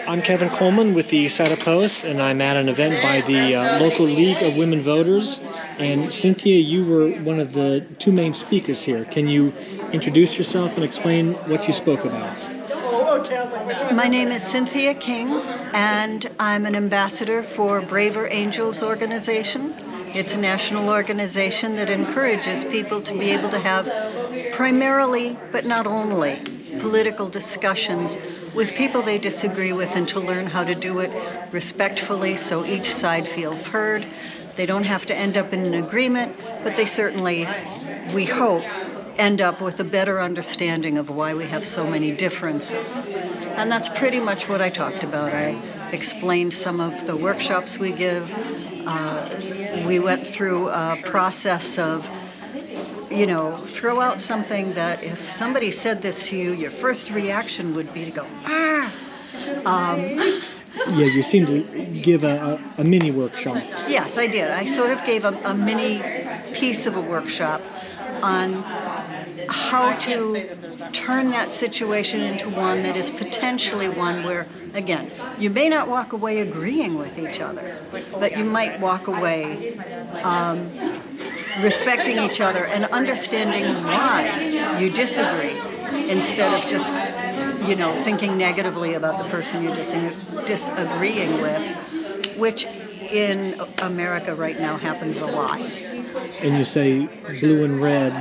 I'm Kevin Coleman with the Cider Post, and I'm at an event by the local League of Women Voters. And Cynthia, you were one of the two main speakers here. Can you introduce yourself and explain what you spoke about? My name is Cynthia King, and I'm an ambassador for Braver Angels organization. It's a national organization that encourages people to be able to have primarily, but not only, political discussions with people they disagree with, and to learn how to do it respectfully so each side feels heard. They don't have to end up in an agreement, but they certainly, we hope, end up with a better understanding of why we have so many differences. And that's pretty much what I talked about. I explained some of the workshops we give. We went through a process of, throw out something that if somebody said this to you, your first reaction would be to go, ah! Yeah, you seemed to give a mini workshop. Yes, I did. I sort of gave a mini piece of a workshop on how to turn that situation into one that is potentially one where, again, you may not walk away agreeing with each other, but you might walk away respecting each other and understanding why you disagree, instead of just, thinking negatively about the person you're disagreeing with, which in America right now happens a lot. And you say blue and red,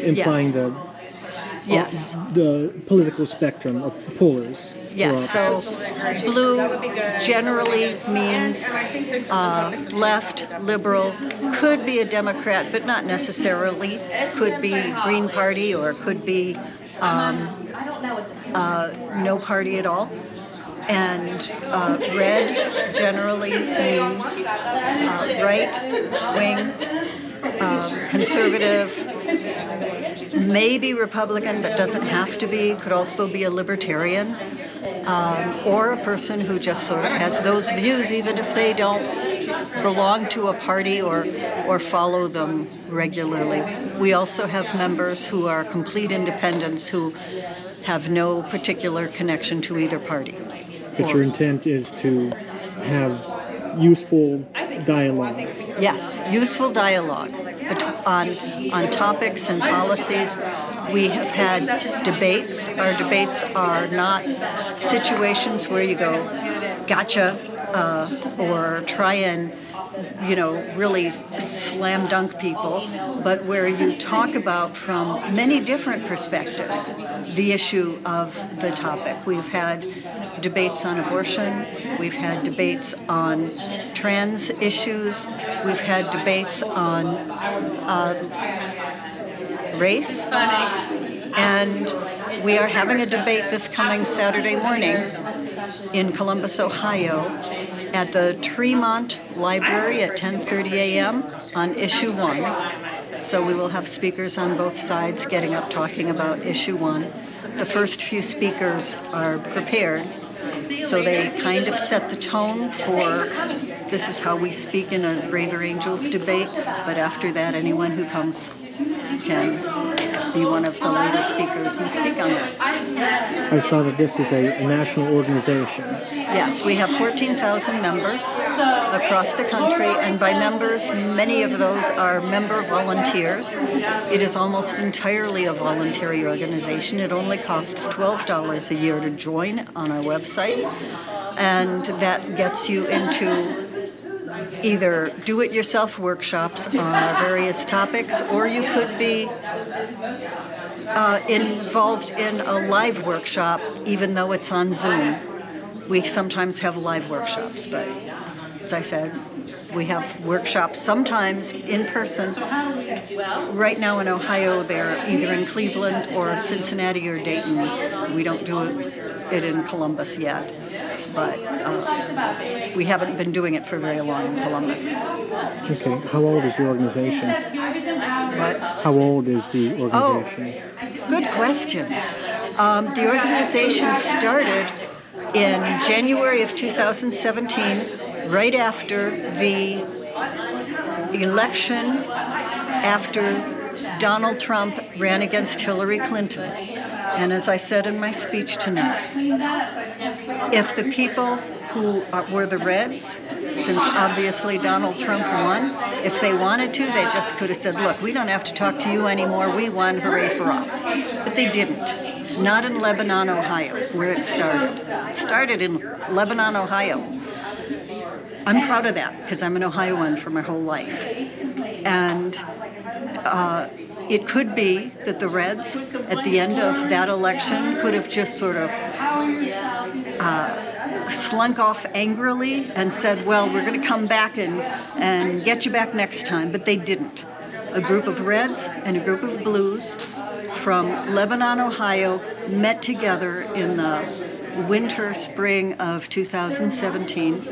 implying yes. the political spectrum of polars. Yes, so blue generally means left, liberal, could be a Democrat, but not necessarily. Could be Green Party, or could be no party at all. And red generally means right wing, conservative, maybe Republican, but doesn't have to be. Could also be a libertarian, or a person who just sort of has those views even if they don't belong to a party or follow them regularly. We also have members who are complete independents who have no particular connection to either party. But your intent is to have useful dialogue. Yes, useful dialogue on topics and policies. We have had debates. Our debates are not situations where you go, gotcha, or try and, really slam dunk people, but where you talk about from many different perspectives the issue of the topic. We've had debates on abortion. We've had debates on trans issues. We've had debates on race. And we are having a debate this coming Saturday morning in Columbus, Ohio, at the Tremont Library at 10:30 a.m. on Issue 1. So we will have speakers on both sides getting up talking about Issue 1. The first few speakers are prepared, so they kind of set the tone for this is how we speak in a Braver Angels debate, but after that, anyone who comes can be one of the later speakers and speak on that. I saw that this is a national organization. Yes, we have 14,000 members across the country, and by members, many of those are member volunteers. It is almost entirely a voluntary organization. It only costs $12 a year to join on our website, and that gets you into either do-it-yourself workshops on various topics, or you could be involved in a live workshop, even though it's on Zoom. We sometimes have live workshops, but as I said, we have workshops sometimes in person. Right now in Ohio, they're either in Cleveland or Cincinnati or Dayton. We don't do it in Columbus yet, but we haven't been doing it for very long in Columbus. Okay, how old is the organization? What? How old is the organization? Oh, good question. The organization started in January of 2017, right after the election, after Donald Trump ran against Hillary Clinton. And as I said in my speech tonight, if the people who were the Reds, since obviously Donald Trump won, if they wanted to, they just could have said, look, we don't have to talk to you anymore. We won. Hooray for us. But they didn't. Not in Lebanon, Ohio, where it started. It started in Lebanon, Ohio. I'm proud of that because I'm an Ohioan for my whole life. And it could be that the Reds, at the end of that election, could have just sort of slunk off angrily and said, well, we're going to come back and get you back next time. But they didn't. A group of Reds and a group of Blues from Lebanon, Ohio, met together in the winter, spring of 2017.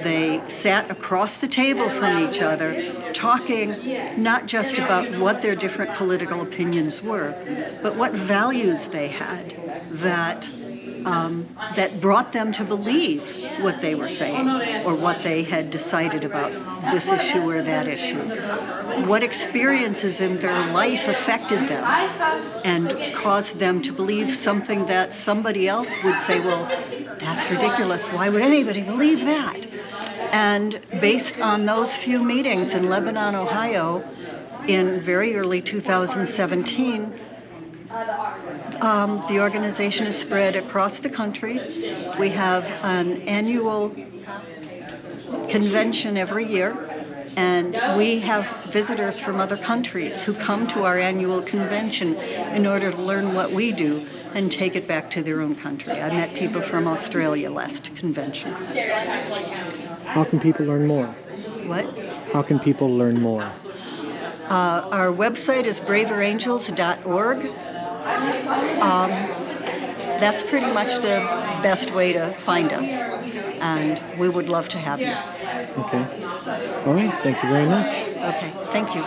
They sat across the table from each other, talking not just about what their different political opinions were, but what values they had that brought them to believe what they were saying or what they had decided about this issue or that issue. What experiences in their life affected them and caused them to believe something that somebody else would say, well, that's ridiculous. Why would anybody believe that? And based on those few meetings in Lebanon, Ohio, in very early 2017, the organization is spread across the country. We have an annual convention every year, and we have visitors from other countries who come to our annual convention in order to learn what we do and take it back to their own country. I met people from Australia last convention. How can people learn more? What? How can people learn more? Our website is braverangels.org. That's pretty much the best way to find us, and we would love to have you. Okay. All right. Thank you very much. Okay. Thank you.